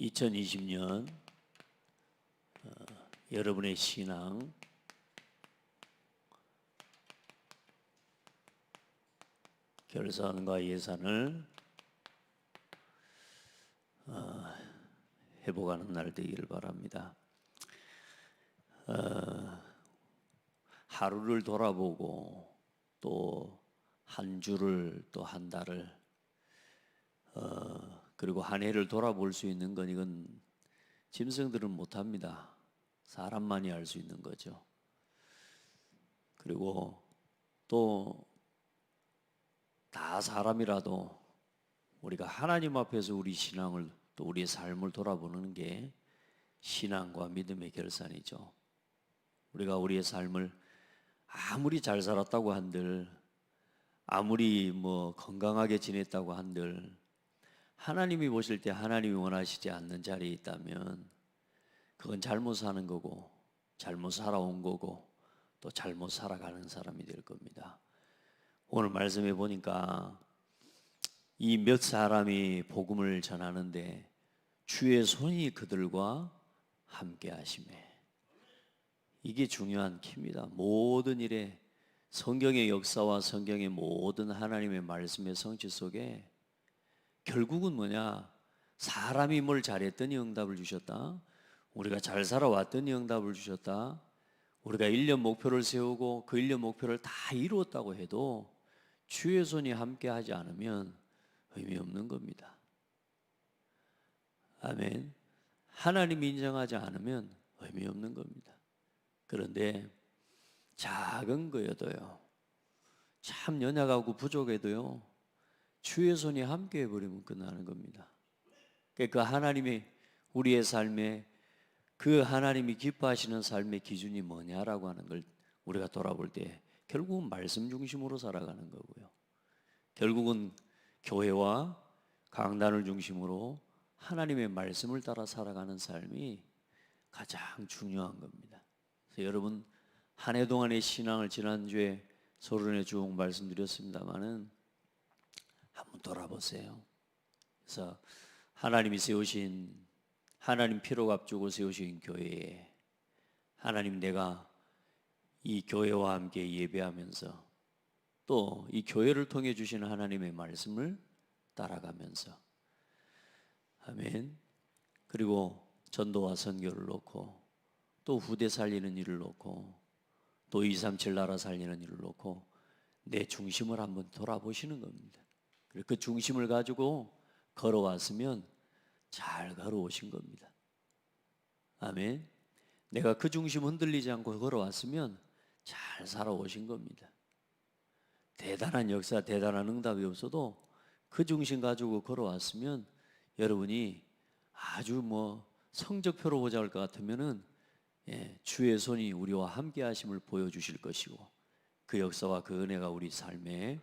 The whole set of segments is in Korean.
2020년 여러분의 신앙 결산과 예산을 회복하는 날 되기를 바랍니다. 하루를 돌아보고 또 한 주를 또 한 달을 그리고 한 해를 돌아볼 수 있는 건 이건 짐승들은 못합니다. 사람만이 할 수 있는 거죠. 그리고 또 다 사람이라도 우리가 하나님 앞에서 우리 신앙을 또 우리의 삶을 돌아보는 게 신앙과 믿음의 결산이죠. 우리가 우리의 삶을 아무리 잘 살았다고 한들, 아무리 건강하게 지냈다고 한들, 하나님이 보실 때 하나님이 원하시지 않는 자리에 있다면 그건 잘못 사는 거고, 잘못 살아온 거고, 또 잘못 살아가는 사람이 될 겁니다. 오늘 말씀해 보니까 이 몇 사람이 복음을 전하는데 주의 손이 그들과 함께 하심에, 이게 중요한 키입니다. 모든 일에 성경의 역사와 성경의 모든 하나님의 말씀의 성취 속에 결국은 뭐냐? 사람이 뭘 잘했더니 응답을 주셨다. 우리가 잘 살아왔더니 응답을 주셨다. 우리가 1년 목표를 세우고 그 1년 목표를 다 이루었다고 해도 주의 손이 함께 하지 않으면 의미 없는 겁니다. 아멘. 하나님이 인정하지 않으면 의미 없는 겁니다. 그런데 작은 거여도요, 참 연약하고 부족해도요, 주의 손이 함께 해버리면 끝나는 겁니다. 그 하나님이 우리의 삶에 그 하나님이 기뻐하시는 삶의 기준이 뭐냐라고 하는 걸 우리가 돌아볼 때 결국은 말씀 중심으로 살아가는 거고요. 결국은 교회와 강단을 중심으로 하나님의 말씀을 따라 살아가는 삶이 가장 중요한 겁니다. 그래서 여러분, 한 해 동안의 신앙을 지난주에 서론에 쭉 말씀드렸습니다마는 한번 돌아보세요. 그래서 하나님이 세우신, 하나님 피로 값주고 세우신 교회에 하나님, 내가 이 교회와 함께 예배하면서 또 이 교회를 통해 주시는 하나님의 말씀을 따라가면서, 아멘. 그리고 전도와 선교를 놓고 또 후대 살리는 일을 놓고 또 237 나라 살리는 일을 놓고 내 중심을 한번 돌아보시는 겁니다. 그리고 그 중심을 가지고 걸어왔으면 잘 걸어오신 겁니다. 아멘. 내가 그 중심 흔들리지 않고 걸어왔으면 잘 살아오신 겁니다. 대단한 역사, 대단한 응답이 없어도 그 중심 가지고 걸어왔으면 여러분이 아주 성적표로 보자할 것 같으면은 주의 손이 우리와 함께 하심을 보여주실 것이고 그 역사와 그 은혜가 우리 삶에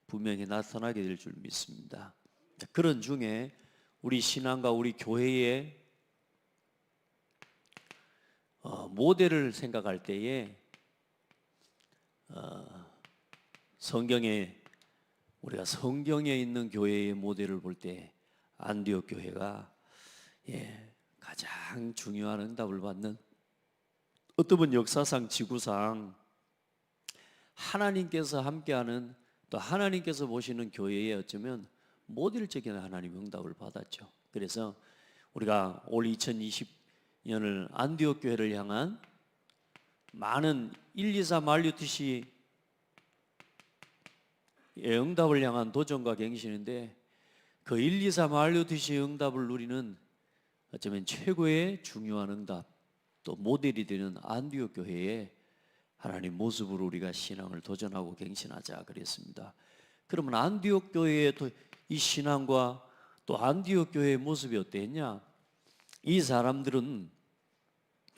분명히 나타나게 될 줄 믿습니다. 그런 중에 우리 신앙과 우리 교회의 모델을 생각할 때에 우리가 성경에 있는 교회의 모델을 볼 때 안디옥 교회가 가장 중요한 응답을 받는, 어떤 분 역사상 지구상 하나님께서 함께하는, 또 하나님께서 보시는 교회에 어쩌면 모델적인 하나님의 응답을 받았죠. 그래서 우리가 올 2020년을 안디옥 교회를 향한 많은 1, 2, 3 말류티시의 응답을 향한 도전과 갱신인데, 그 1, 2, 3 말류티시의 응답을 누리는 어쩌면 최고의 중요한 응답, 또 모델이 되는 안디옥 교회의 하나님 모습으로 우리가 신앙을 도전하고 갱신하자 그랬습니다. 그러면 안디옥 교회의 이 신앙과 또 안디옥 교회의 모습이 어땠냐? 이 사람들은,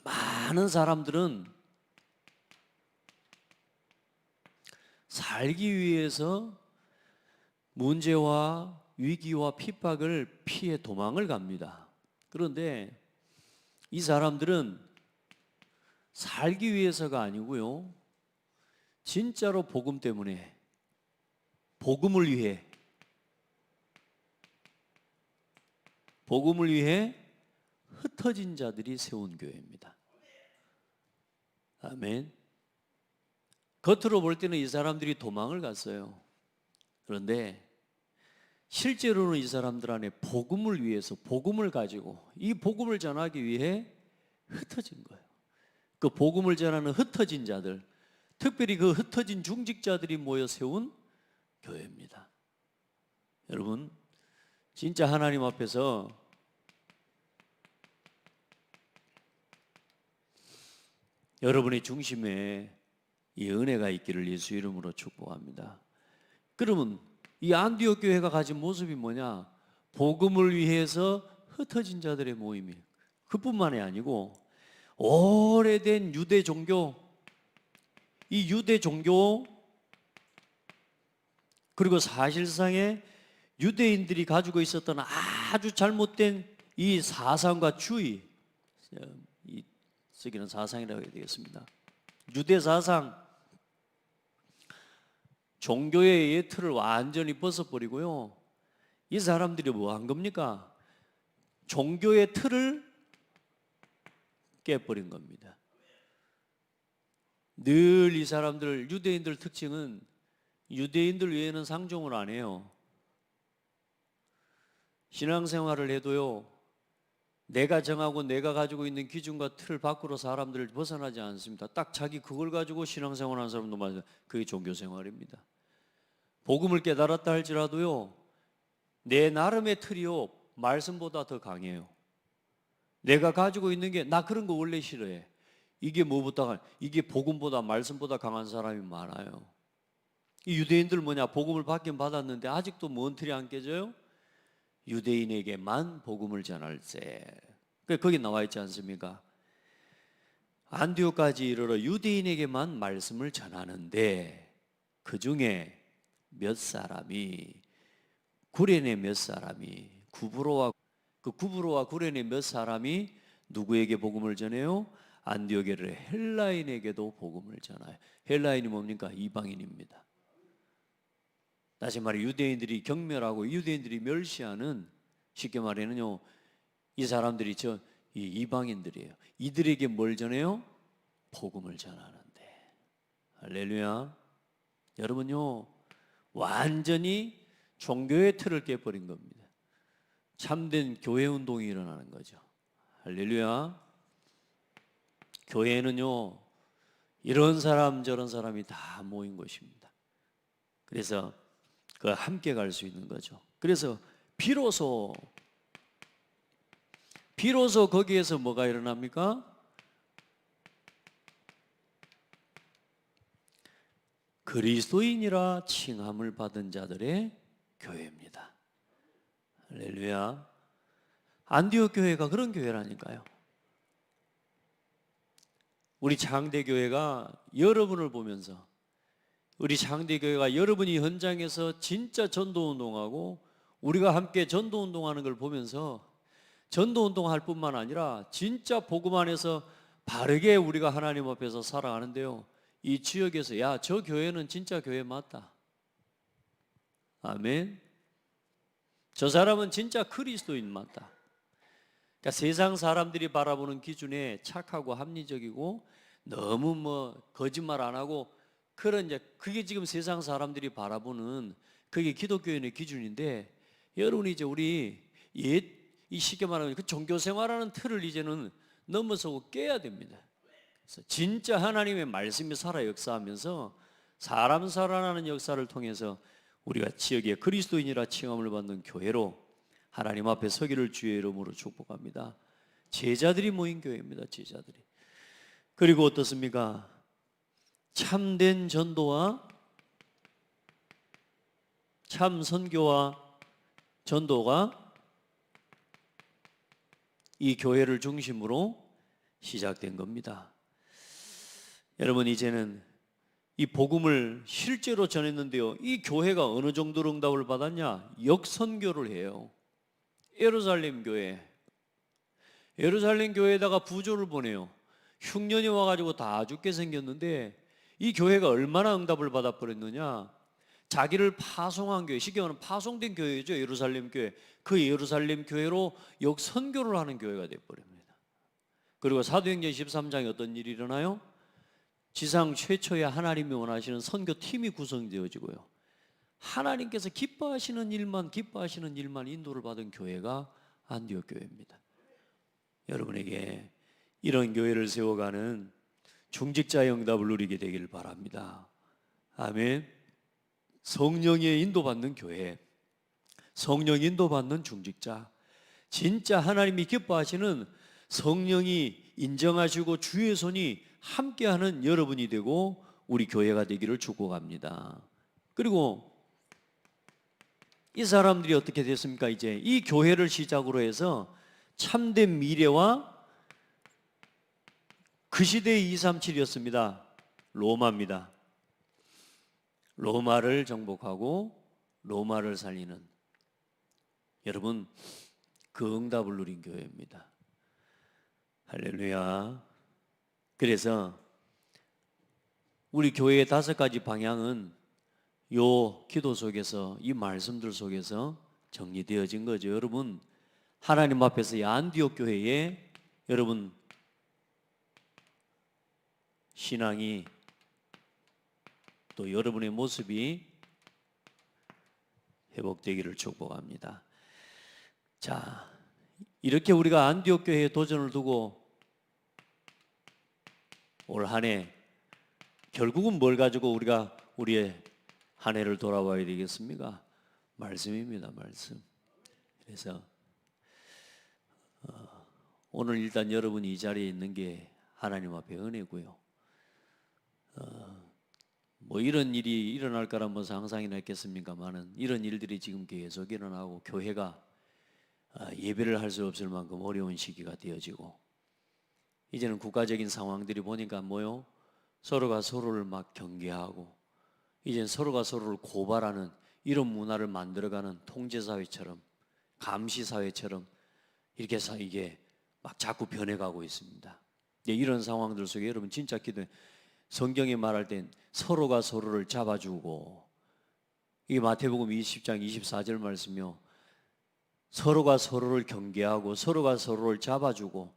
많은 사람들은 살기 위해서 문제와 위기와 핍박을 피해 도망을 갑니다. 그런데 이 사람들은 살기 위해서가 아니고요, 진짜로 복음 때문에, 복음을 위해 흩어진 자들이 세운 교회입니다. 아멘. 겉으로 볼 때는 이 사람들이 도망을 갔어요. 그런데 실제로는 이 사람들 안에 복음을 위해서, 복음을 가지고 이 복음을 전하기 위해 흩어진 거예요. 그 복음을 전하는 흩어진 자들, 특별히 그 흩어진 중직자들이 모여 세운 교회입니다. 여러분, 진짜 하나님 앞에서 여러분의 중심에 이 은혜가 있기를 예수 이름으로 축복합니다. 그러면 이 안디옥 교회가 가진 모습이 뭐냐? 복음을 위해서 흩어진 자들의 모임이, 그뿐만이 아니고 오래된 유대 종교, 이 유대 종교, 그리고 사실상의 유대인들이 가지고 있었던 아주 잘못된 이 사상과 주의, 이 쓰기는 사상이라고 해야 되겠습니다. 유대 사상, 종교의 예틀을 완전히 벗어버리고요, 이 사람들이 뭐 한 겁니까? 종교의 틀을 깨버린 겁니다. 늘 이 사람들, 유대인들 특징은 유대인들 외에는 상종을 안 해요. 신앙생활을 해도요, 내가 정하고 내가 가지고 있는 기준과 틀 밖으로 사람들을 벗어나지 않습니다. 딱 자기 그걸 가지고 신앙생활 하는 사람도 많아요. 그게 종교생활입니다. 복음을 깨달았다 할지라도요, 내 나름의 틀이요, 말씀보다 더 강해요. 내가 가지고 있는 게, 나 그런 거 원래 싫어해. 이게 뭐보다, 이게 복음보다 말씀보다 강한 사람이 많아요. 이 유대인들 뭐냐? 복음을 받긴 받았는데 아직도 뭔 틀이 안 깨져요? 유대인에게만 복음을 전할세. 거기 나와 있지 않습니까? 안디옥까지 이르러 유대인에게만 말씀을 전하는데 그 중에 몇 사람이, 구레네 몇 사람이, 구브로와 구레네 몇 사람이 누구에게 복음을 전해요? 안디옥의 헬라인에게도 복음을 전해요. 헬라인이 뭡니까? 이방인입니다. 다시 말해 유대인들이 경멸하고 유대인들이 멸시하는, 쉽게 말하면요, 이 사람들이 이 이방인들이에요. 이들에게 뭘 전해요? 복음을 전하는데. 할렐루야. 여러분요, 완전히 종교의 틀을 깨버린 겁니다. 참된 교회 운동이 일어나는 거죠. 할렐루야. 교회는요, 이런 사람 저런 사람이 다 모인 것입니다. 그래서 그 함께 갈 수 있는 거죠. 그래서 비로소 거기에서 뭐가 일어납니까? 그리스도인이라 칭함을 받은 자들의 교회입니다. 할렐루야. 안디옥 교회가 그런 교회라니까요. 우리 장대교회가 여러분을 보면서, 우리 장대교회가 여러분이 현장에서 진짜 전도운동하고 우리가 함께 전도운동하는 걸 보면서 전도운동할 뿐만 아니라 진짜 복음 안에서 바르게 우리가 하나님 앞에서 살아가는데요, 이 지역에서 야, 저 교회는 진짜 교회 맞다. 아멘. 저 사람은 진짜 그리스도인 맞다. 그러니까 세상 사람들이 바라보는 기준에 착하고 합리적이고 너무 거짓말 안 하고 그런, 그게 지금 세상 사람들이 바라보는, 그게 기독교인의 기준인데, 여러분이 이제 우리 이 쉽게 말하면 그 종교 생활하는 틀을 이제는 넘어서고 깨야 됩니다. 그래서 진짜 하나님의 말씀이 살아 역사하면서 사람 살아나는 역사를 통해서 우리가 지역에 그리스도인이라 칭함을 받는 교회로 하나님 앞에 서기를 주의 이름으로 축복합니다. 제자들이 모인 교회입니다. 제자들이. 그리고 어떻습니까? 참된 전도와 참 선교와 전도가 이 교회를 중심으로 시작된 겁니다. 여러분, 이제는 이 복음을 실제로 전했는데요, 이 교회가 어느 정도로 응답을 받았냐? 역선교를 해요. 예루살렘 교회에다가 부조를 보내요. 흉년이 와가지고 다 죽게 생겼는데 이 교회가 얼마나 응답을 받아버렸느냐? 자기를 파송한 교회, 쉽게 말하면 파송된 교회죠. 예루살렘 교회. 그 예루살렘 교회로 역선교를 하는 교회가 되어버립니다. 그리고 사도행전 13장에 어떤 일이 일어나요? 지상 최초의 하나님이 원하시는 선교팀이 구성되어지고요, 하나님께서 기뻐하시는 일만 인도를 받은 교회가 안디옥 교회입니다. 여러분에게 이런 교회를 세워가는 중직자의 응답을 누리게 되기를 바랍니다. 아멘. 성령의 인도받는 교회, 성령 인도받는 중직자, 진짜 하나님이 기뻐하시는 성령이 인정하시고 주의 손이 함께하는 여러분이 되고 우리 교회가 되기를 축복합니다. 그리고 이 사람들이 어떻게 됐습니까? 이제 이 교회를 시작으로 해서 참된 미래와 그 시대의 237이었습니다. 로마입니다. 로마를 정복하고 로마를 살리는, 여러분, 그 응답을 누린 교회입니다. 할렐루야. 그래서 우리 교회의 5가지 방향은 요 기도 속에서, 이 말씀들 속에서 정리되어진 거죠. 여러분, 하나님 앞에서 이 안디옥 교회에 여러분 신앙이, 또 여러분의 모습이 회복되기를 축복합니다. 자, 이렇게 우리가 안디옥 교회에 도전을 두고 올 한 해, 결국은 뭘 가지고 우리가 우리의 한 해를 돌아봐야 되겠습니까? 말씀입니다. 말씀. 그래서 오늘 일단 여러분이 이 자리에 있는 게 하나님 앞에 은혜고요. 뭐 이런 일이 일어날 거란 뭐 상상이나 했겠습니까만은 이런 일들이 지금 계속 일어나고 교회가 예배를 할 수 없을 만큼 어려운 시기가 되어지고, 이제는 국가적인 상황들이 보니까 뭐요? 서로가 서로를 막 경계하고, 이제는 서로가 서로를 고발하는 이런 문화를 만들어가는 통제사회처럼, 감시사회처럼 이렇게 해서 이게 막 자꾸 변해가고 있습니다. 이런 상황들 속에 여러분 진짜 기도해. 성경에 말할 땐 서로가 서로를 잡아주고, 이게 마태복음 20장 24절 말씀이요, 서로가 서로를 경계하고 서로가 서로를 잡아주고,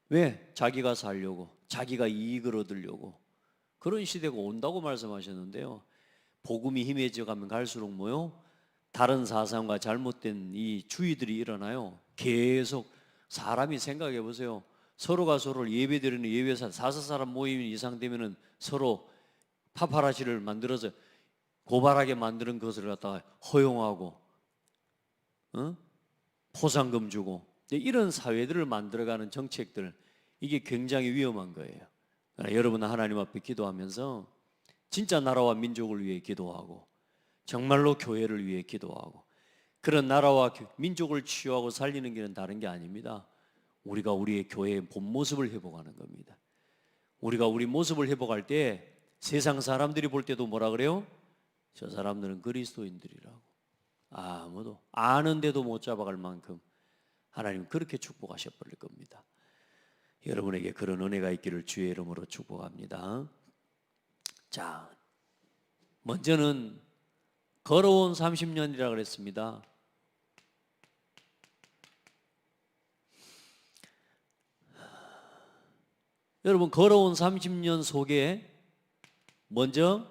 왜? 자기가 살려고, 자기가 이익을 얻으려고. 그런 시대가 온다고 말씀하셨는데요, 복음이 힘해져 가면 갈수록 뭐요? 다른 사상과 잘못된 이 주의들이 일어나요. 계속 사람이 생각해 보세요. 서로가 서로를 예배드리는 예배사 4사람 모임 이상 되면은 서로 파파라시를 만들어서 고발하게 만드는 것을 갖다가 허용하고, 포상금 주고, 이런 사회들을 만들어가는 정책들, 이게 굉장히 위험한 거예요. 그러나 여러분은 하나님 앞에 기도하면서 진짜 나라와 민족을 위해 기도하고, 정말로 교회를 위해 기도하고, 그런 나라와 민족을 치유하고 살리는 길은 다른 게 아닙니다. 우리가 우리의 교회의 본 모습을 회복하는 겁니다. 우리가 우리 모습을 회복할 때 세상 사람들이 볼 때도 뭐라 그래요? 저 사람들은 그리스도인들이라고. 아무도 아는데도 못 잡아갈 만큼 하나님 그렇게 축복하셔 버릴 겁니다. 여러분에게 그런 은혜가 있기를 주의 이름으로 축복합니다. 자, 먼저는 걸어온 30년이라고 그랬습니다. 여러분, 걸어온 30년 속에 먼저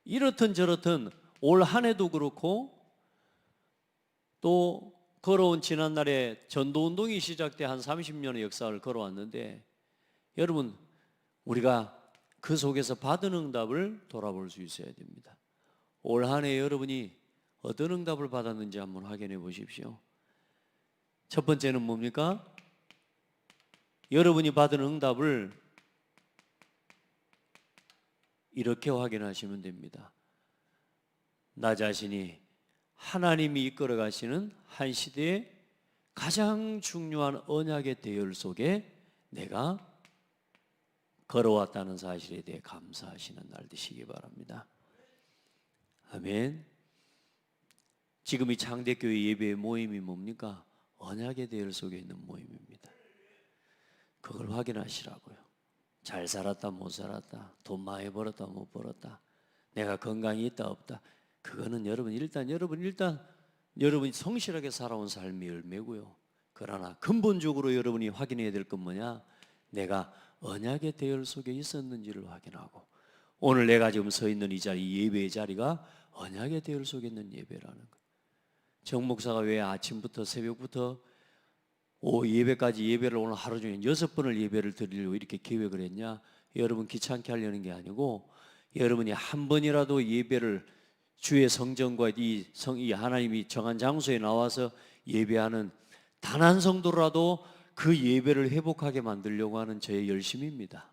이렇든 저렇든 올 한 해도 그렇고, 또 걸어온 지난날에 전도운동이 시작돼 한 30년의 역사를 걸어왔는데, 여러분, 우리가 그 속에서 받은 응답을 돌아볼 수 있어야 됩니다. 올 한 해 여러분이 어떤 응답을 받았는지 한번 확인해 보십시오. 첫 번째는 뭡니까? 여러분이 받은 응답을 이렇게 확인하시면 됩니다. 나 자신이 하나님이 이끌어 가시는 한 시대의 가장 중요한 언약의 대열 속에 내가 걸어왔다는 사실에 대해 감사하시는 날 되시기 바랍니다. 아멘. 지금 이 창대교회 예배의 모임이 뭡니까? 언약의 대열 속에 있는 모임입니다. 그걸 확인하시라고요. 잘 살았다 못 살았다, 돈 많이 벌었다 못 벌었다, 내가 건강이 있다 없다, 그거는 여러분이 성실하게 살아온 삶이 열매고요. 그러나 근본적으로 여러분이 확인해야 될 건 뭐냐? 내가 언약의 대열 속에 있었는지를 확인하고, 오늘 내가 지금 서 있는 이 자리, 예배의 자리가 언약의 대열 속에 있는 예배라는 거예요. 정 목사가 왜 아침부터 새벽부터 예배까지 예배를 오늘 하루 종일 6번을 예배를 드리려고 이렇게 계획을 했냐? 여러분 귀찮게 하려는 게 아니고, 여러분이 한 번이라도 예배를 주의 성전과 이 하나님이 정한 장소에 나와서 예배하는 단 한 성도라도 그 예배를 회복하게 만들려고 하는 저의 열심입니다.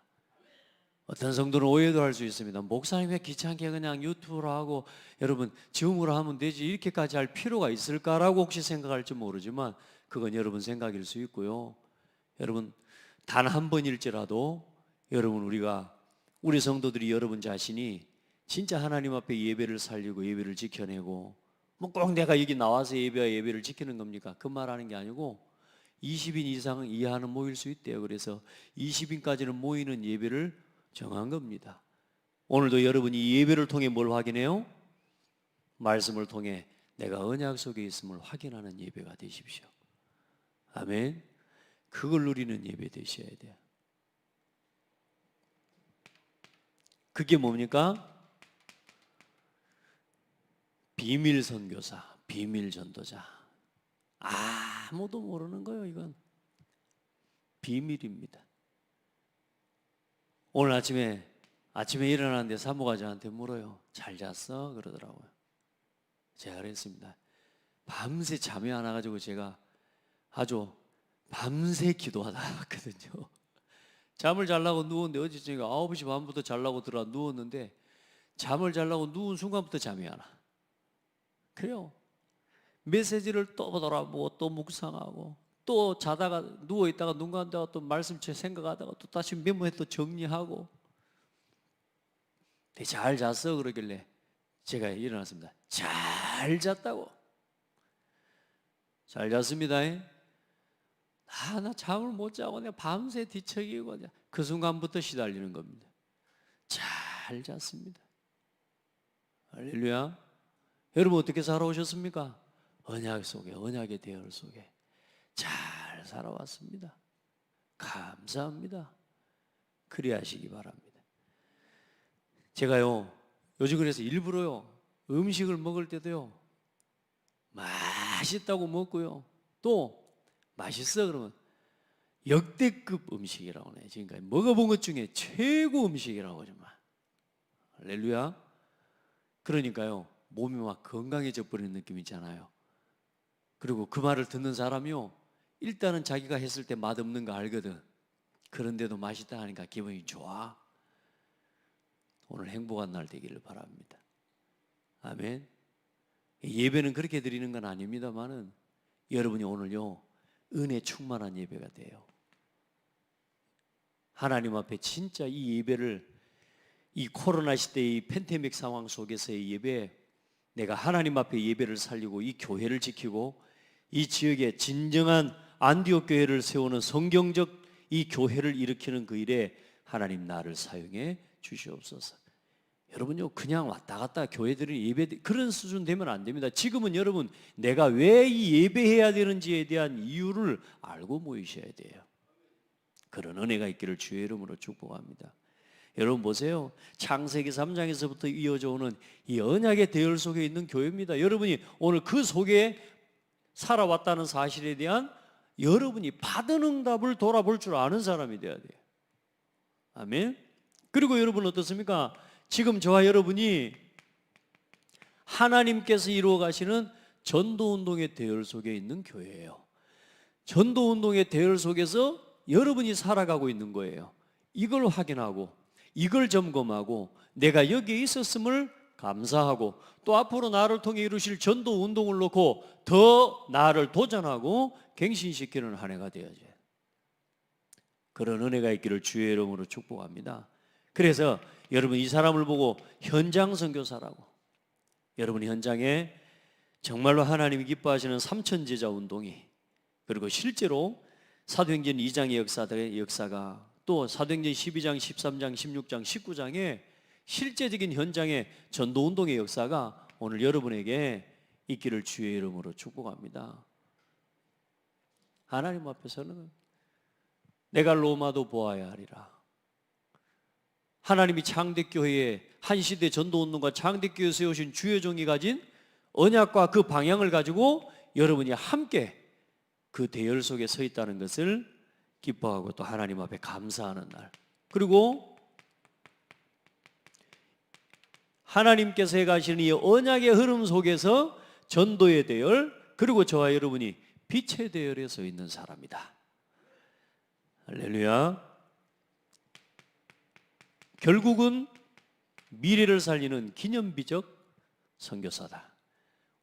어떤 성도는 오해도 할 수 있습니다. 목사님 왜 귀찮게 그냥 유튜브로 하고 여러분 줌으로 하면 되지, 이렇게까지 할 필요가 있을까라고 혹시 생각할지 모르지만 그건 여러분 생각일 수 있고요. 여러분 단 한 번일지라도 여러분 우리 성도들이 여러분 자신이 진짜 하나님 앞에 예배를 살리고 예배를 지켜내고, 뭐 꼭 내가 여기 나와서 예배를 지키는 겁니까? 그 말 하는 게 아니고 20인 이상 이하는 모일 수 있대요. 그래서 20인까지는 모이는 예배를 정한 겁니다. 오늘도 여러분이 예배를 통해 뭘 확인해요? 말씀을 통해 내가 언약 속에 있음을 확인하는 예배가 되십시오. 아멘. 그걸 누리는 예배 되셔야 돼요. 그게 뭡니까? 비밀 선교사, 비밀 전도자. 아무도 모르는 거예요. 이건 비밀입니다. 오늘 아침에 일어났는데 사모가 저한테 물어요. 잘 잤어? 그러더라고요. 제가 그랬습니다. 밤새 잠이 안 와가지고 제가 아주 밤새 기도하다 왔거든요. 잠을 자려고 누웠는데 어제 제가 9시 반부터 자려고 들어와 누웠는데, 잠을 자려고 누운 순간부터 잠이 안 와. 그래요. 메시지를 또 보더라고, 또 묵상하고, 또 자다가 누워있다가 눈 감다가 또 말씀체 생각하다가 또 다시 메모해 또 정리하고. 잘 잤어? 그러길래 제가 일어났습니다. 잘 잤다고. 잘 잤습니다. 나 잠을 못 자고 내가 밤새 뒤척이고, 그 순간부터 시달리는 겁니다. 잘 잤습니다. 할렐루야. 여러분 어떻게 살아오셨습니까? 언약 속에, 언약의 대열 속에 잘 살아왔습니다. 감사합니다. 그리하시기 바랍니다. 제가요 요즘 그래서 일부러요 음식을 먹을 때도요 맛있다고 먹고요, 또 맛있어 그러면 역대급 음식이라고 해요. 지금까지 먹어본 것 중에 최고 음식이라고 정말. 할렐루야. 그러니까요 몸이 막 건강해져 버리는 느낌 있잖아요. 그리고 그 말을 듣는 사람이요 일단은 자기가 했을 때 맛없는 거 알거든. 그런데도 맛있다 하니까 기분이 좋아. 오늘 행복한 날 되기를 바랍니다. 아멘. 예배는 그렇게 드리는 건 아닙니다만은 여러분이 오늘요 은혜 충만한 예배가 돼요. 하나님 앞에 진짜 이 예배를, 이 코로나 시대의 팬데믹 상황 속에서의 예배, 내가 하나님 앞에 예배를 살리고 이 교회를 지키고 이 지역에 진정한 안디옥 교회를 세우는 성경적 이 교회를 일으키는 그 일에 하나님 나를 사용해 주시옵소서. 여러분요 그냥 왔다 갔다 교회들이 예배 그런 수준 되면 안 됩니다. 지금은 여러분 내가 왜 이 예배해야 되는지에 대한 이유를 알고 모이셔야 돼요. 그런 은혜가 있기를 주의 이름으로 축복합니다. 여러분 보세요. 창세기 3장에서부터 이어져 오는 이 언약의 대열 속에 있는 교회입니다. 여러분이 오늘 그 속에 살아왔다는 사실에 대한 여러분이 받은 응답을 돌아볼 줄 아는 사람이 되어야 돼요. 아멘. 그리고 여러분 어떻습니까? 지금 저와 여러분이 하나님께서 이루어 가시는 전도운동의 대열 속에 있는 교회예요. 전도운동의 대열 속에서 여러분이 살아가고 있는 거예요. 이걸 확인하고 이걸 점검하고 내가 여기에 있었음을 감사하고 또 앞으로 나를 통해 이루실 전도운동을 놓고 더 나를 도전하고 갱신시키는 한 해가 되어야죠. 그런 은혜가 있기를 주의 이름으로 축복합니다. 그래서 여러분 이 사람을 보고 현장 선교사라고, 여러분이 현장에 정말로 하나님이 기뻐하시는 삼천제자 운동이, 그리고 실제로 사도행전 2장의 역사가 또 사도행전 12장, 13장, 16장, 19장에 실제적인 현장의 전도운동의 역사가 오늘 여러분에게 있기를 주의 이름으로 축복합니다. 하나님 앞에서는 내가 로마도 보아야 하리라. 하나님이 창대교회에 한시대 전도운동과 창대교회에 세우신 주의 종이 가진 언약과 그 방향을 가지고 여러분이 함께 그 대열 속에 서 있다는 것을 기뻐하고 또 하나님 앞에 감사하는 날. 그리고 하나님께서 해가시는 이 언약의 흐름 속에서 전도의 대열, 그리고 저와 여러분이 빛의 대열에 서 있는 사람이다. 할렐루야. 결국은 미래를 살리는 기념비적 선교사다.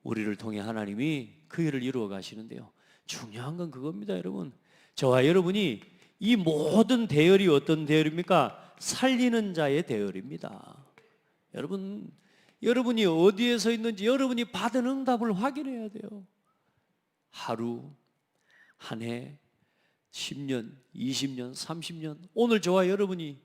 우리를 통해 하나님이 그 일을 이루어 가시는데요, 중요한 건 그겁니다. 여러분, 저와 여러분이 이 모든 대열이 어떤 대열입니까? 살리는 자의 대열입니다. 여러분, 여러분이 어디에 서 있는지 여러분이 받은 응답을 확인해야 돼요. 하루, 한 해, 10년, 20년, 30년, 오늘 저와 여러분이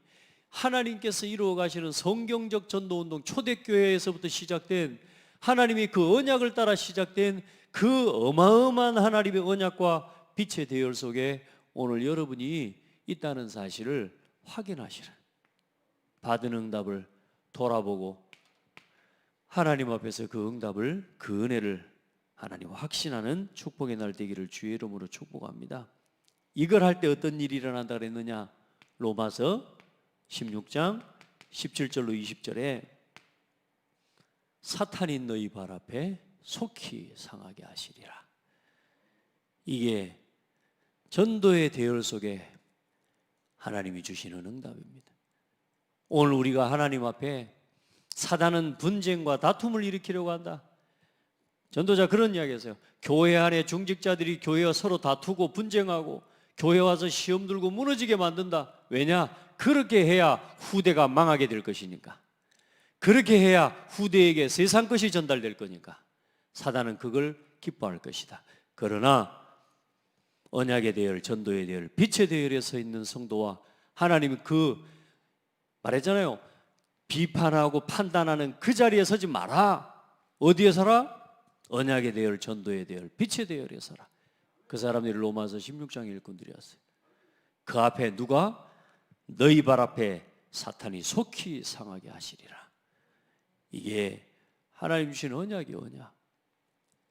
하나님께서 이루어 가시는 성경적 전도운동, 초대교회에서부터 시작된 하나님이 그 언약을 따라 시작된 그 어마어마한 하나님의 언약과 빛의 대열 속에 오늘 여러분이 있다는 사실을 확인하시라. 받은 응답을 돌아보고 하나님 앞에서 그 응답을, 그 은혜를 하나님 확신하는 축복의 날 되기를 주의 이름으로 축복합니다. 이걸 할 때 어떤 일이 일어난다 그랬느냐? 로마서 16장 17절로 20절에 사탄이 너희 발 앞에 속히 상하게 하시리라. 이게 전도의 대열 속에 하나님이 주시는 응답입니다. 오늘 우리가 하나님 앞에 사단은 분쟁과 다툼을 일으키려고 한다. 전도자 그런 이야기 했어요. 교회 안에 중직자들이 교회와 서로 다투고 분쟁하고 교회 와서 시험 들고 무너지게 만든다. 왜냐? 그렇게 해야 후대가 망하게 될 것이니까. 그렇게 해야 후대에게 세상 것이 전달될 거니까. 사단은 그걸 기뻐할 것이다. 그러나 언약의 대열, 전도의 대열, 빛의 대열에 서 있는 성도와 하나님이 그 말했잖아요. 비판하고 판단하는 그 자리에 서지 마라. 어디에 서라? 언약의 대열, 전도의 대열, 빛의 대열에 서라. 그 사람들이 로마서 16장 일꾼들이었어요. 그 앞에 누가? 너희 발 앞에 사탄이 속히 상하게 하시리라. 이게 하나님 주신 언약이 언약.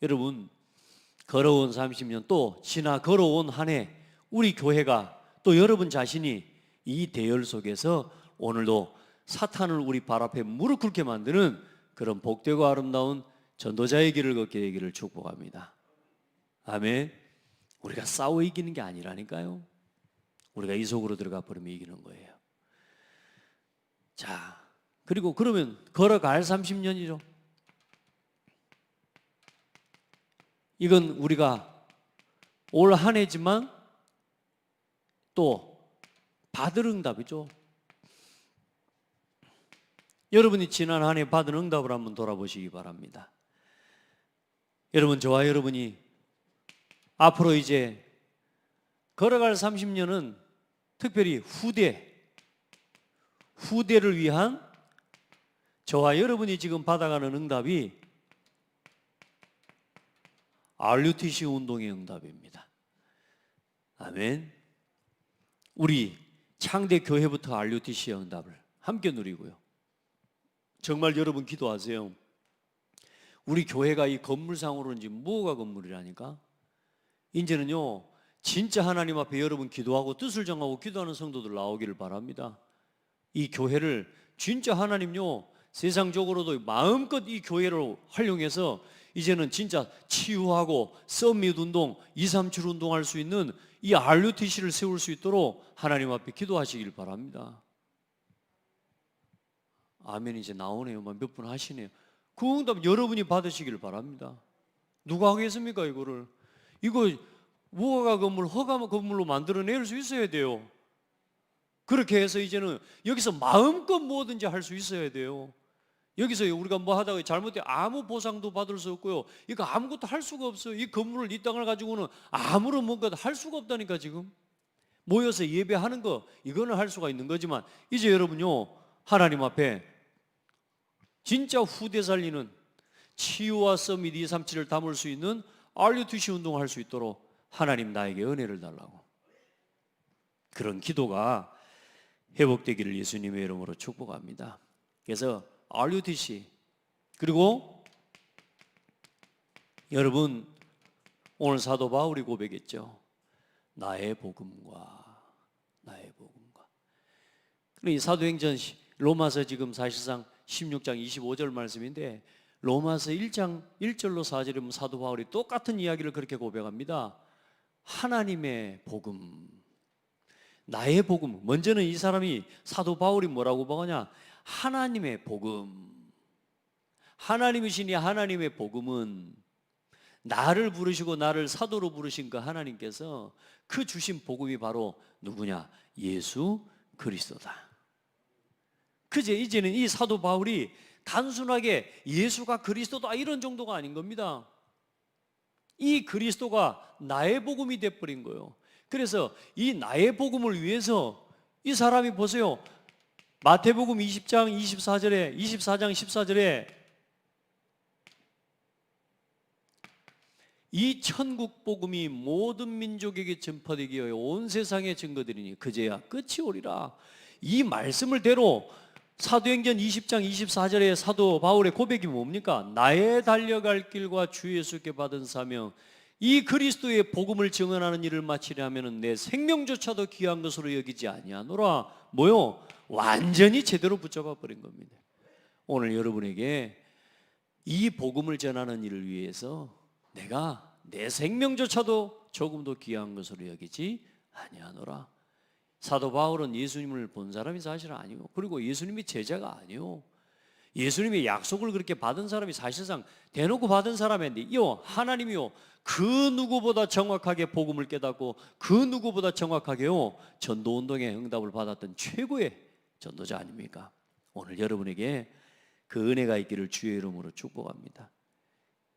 여러분, 걸어온 30년 또 지나 걸어온 한 해 우리 교회가 또 여러분 자신이 이 대열 속에서 오늘도 사탄을 우리 발 앞에 무릎 꿇게 만드는 그런 복되고 아름다운 전도자의 길을 걷게 되기를 축복합니다. 아멘. 우리가 싸워 이기는 게 아니라니까요. 우리가 이 속으로 들어가 버리면 이기는 거예요. 자, 그리고 그러면 걸어갈 30년이죠. 이건 우리가 올 한 해지만 또 받을 응답이죠. 여러분이 지난 한 해 받은 응답을 한번 돌아보시기 바랍니다. 여러분, 저와 여러분이 앞으로 이제 걸어갈 30년은 특별히 후대를 위한 저와 여러분이 지금 받아가는 응답이 RUTC 운동의 응답입니다. 아멘. 우리 창대 교회부터 RUTC의 응답을 함께 누리고요. 정말 여러분 기도하세요. 우리 교회가 이 건물상으로는 지금 뭐가 건물이라니까? 이제는요, 진짜 하나님 앞에 여러분 기도하고 뜻을 정하고 기도하는 성도들 나오기를 바랍니다. 이 교회를 진짜 하나님요, 세상적으로도 마음껏 이 교회를 활용해서 이제는 진짜 치유하고 서밋 운동, 237 운동할 수 있는 이 RUTC를 세울 수 있도록 하나님 앞에 기도하시길 바랍니다. 아멘. 이제 나오네요. 몇 분 하시네요. 그 응답 여러분이 받으시길 바랍니다. 누가 하겠습니까? 이거를. 이거 무허가 건물, 허가 건물로 만들어낼 수 있어야 돼요. 그렇게 해서 이제는 여기서 마음껏 뭐든지 할 수 있어야 돼요. 여기서 우리가 뭐 하다가 잘못돼 아무 보상도 받을 수 없고요. 이거 아무것도 할 수가 없어요. 이 건물을, 이 땅을 가지고는 아무런 뭔가 할 수가 없다니까. 지금 모여서 예배하는 거, 이거는 할 수가 있는 거지만 이제 여러분요, 하나님 앞에 진짜 후대 살리는 치유와 서밋 237을 담을 수 있는 RUTC 운동을 할 수 있도록 하나님 나에게 은혜를 달라고. 그런 기도가 회복되기를 예수님의 이름으로 축복합니다. 그래서 RUTC, 그리고 여러분 오늘 사도 바울이 고백했죠. 나의 복음과 나의 복음과. 이 사도행전 로마서 지금 사실상 16장 25절 말씀인데 로마서 1장 1절로 4절에 보면 사도 바울이 똑같은 이야기를 그렇게 고백합니다. 하나님의 복음, 나의 복음. 먼저는 이 사람이 사도 바울이 뭐라고บอก하냐, 하나님의 복음, 하나님이시니 하나님의 복음은 나를 부르시고 나를 사도로 부르신 그 하나님께서 그 주신 복음이 바로 누구냐? 예수 그리스도다. 그제 이제는 이 사도 바울이 단순하게 예수가 그리스도다 이런 정도가 아닌 겁니다. 이 그리스도가 나의 복음이 돼버린 거예요. 그래서 이 나의 복음을 위해서 이 사람이 보세요. 마태복음 20장 24절에 24장 14절에 이 천국 복음이 모든 민족에게 전파되기 위하여 온 세상에 증거되리니 그제야 끝이 오리라. 이 말씀을 대로 사도행전 20장 24절에 사도 바울의 고백이 뭡니까? 나의 달려갈 길과 주 예수께 받은 사명, 이 그리스도의 복음을 증언하는 일을 마치려면 내 생명조차도 귀한 것으로 여기지 아니하노라. 뭐요? 완전히 제대로 붙잡아 버린 겁니다. 오늘 여러분에게 이 복음을 전하는 일을 위해서 내가 내 생명조차도 조금도 귀한 것으로 여기지 아니하노라. 사도 바울은 예수님을 본 사람이 사실 아니고, 그리고 예수님이 제자가 아니요, 예수님의 약속을 그렇게 받은 사람이 사실상 대놓고 받은 사람인데, 하나님이요 그 누구보다 정확하게 복음을 깨닫고 그 누구보다 정확하게요 전도운동의 응답을 받았던 최고의 전도자 아닙니까? 오늘 여러분에게 그 은혜가 있기를 주의 이름으로 축복합니다.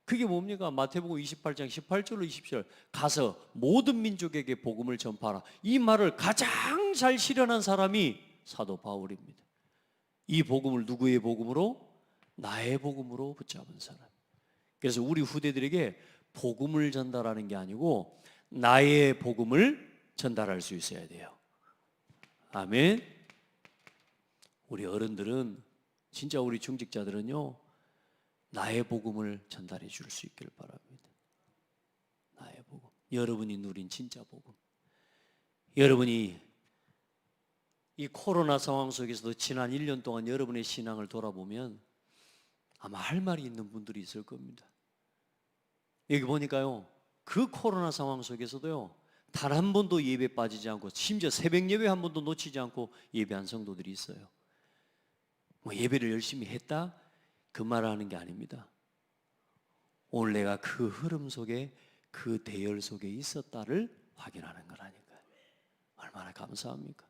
그게 뭡니까? 마태복음 28장 18절로 20절 가서 모든 민족에게 복음을 전파하라. 이 말을 가장 잘 실현한 사람이 사도 바울입니다. 이 복음을 누구의 복음으로? 나의 복음으로 붙잡은 사람. 그래서 우리 후대들에게 복음을 전달하는 게 아니고 나의 복음을 전달할 수 있어야 돼요. 아멘. 우리 어른들은, 진짜 우리 중직자들은요 나의 복음을 전달해 줄 수 있기를 바랍니다. 나의 복음, 여러분이 누린 진짜 복음. 여러분이 이 코로나 상황 속에서도 지난 1년 동안 여러분의 신앙을 돌아보면 아마 할 말이 있는 분들이 있을 겁니다. 여기 보니까요 그 코로나 상황 속에서도요 단 한 번도 예배 빠지지 않고, 심지어 새벽 예배 한 번도 놓치지 않고 예배한 성도들이 있어요. 뭐 예배를 열심히 했다? 그 말을 하는 게 아닙니다. 오늘 내가 그 흐름 속에, 그 대열 속에 있었다를 확인하는 거라니까요. 얼마나 감사합니까?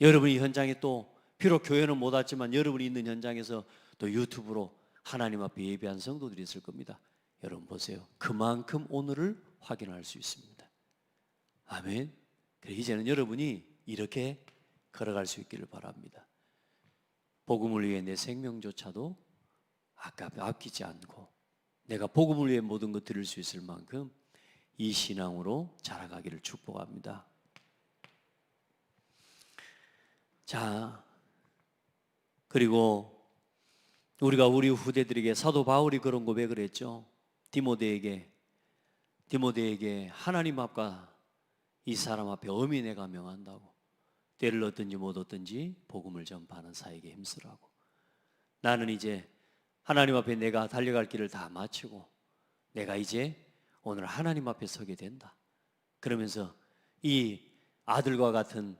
여러분이 현장에 또 비록 교회는 못 왔지만 여러분이 있는 현장에서 또 유튜브로 하나님 앞에 예배한 성도들이 있을 겁니다. 여러분 보세요. 그만큼 오늘을 확인할 수 있습니다. 아멘. 그래 이제는 여러분이 이렇게 걸어갈 수 있기를 바랍니다. 복음을 위해 내 생명조차도 아끼지 않고 내가 복음을 위해 모든 것 드릴 수 있을 만큼 이 신앙으로 자라가기를 축복합니다. 자, 그리고 우리가 우리 후대들에게 사도 바울이 그런 고백을 했죠. 디모데에게 하나님 앞과 이 사람 앞에 엄히 내가 명한다고. 때를 얻든지 못 얻든지 복음을 전파하는 사에게 힘쓰라고. 나는 이제 하나님 앞에 내가 달려갈 길을 다 마치고 내가 이제 오늘 하나님 앞에 서게 된다. 그러면서 이 아들과 같은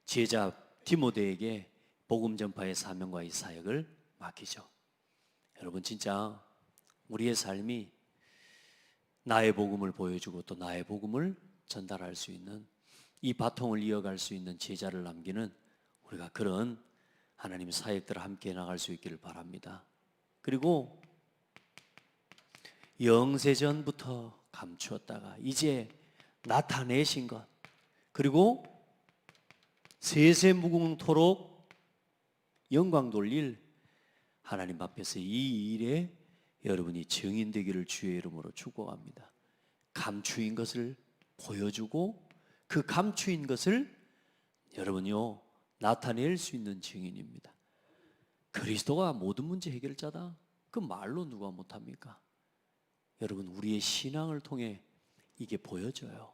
제자 디모데에게 복음 전파의 사명과 이 사역을 맡기죠. 여러분 진짜 우리의 삶이 나의 복음을 보여주고 또 나의 복음을 전달할 수 있는, 이 바통을 이어갈 수 있는 제자를 남기는 우리가 그런 하나님 사역들을 함께 나갈 수 있기를 바랍니다. 그리고 영세전부터 감추었다가 이제 나타내신 것, 그리고 세세무궁토록 영광 돌릴 하나님 앞에서 이 일에 여러분이 증인되기를 주의 이름으로 축복합니다. 감추인 것을 보여주고 그 감추인 것을 여러분요 나타낼 수 있는 증인입니다. 그리스도가 모든 문제 해결자다. 그 말로 누가 못합니까? 여러분 우리의 신앙을 통해 이게 보여져요.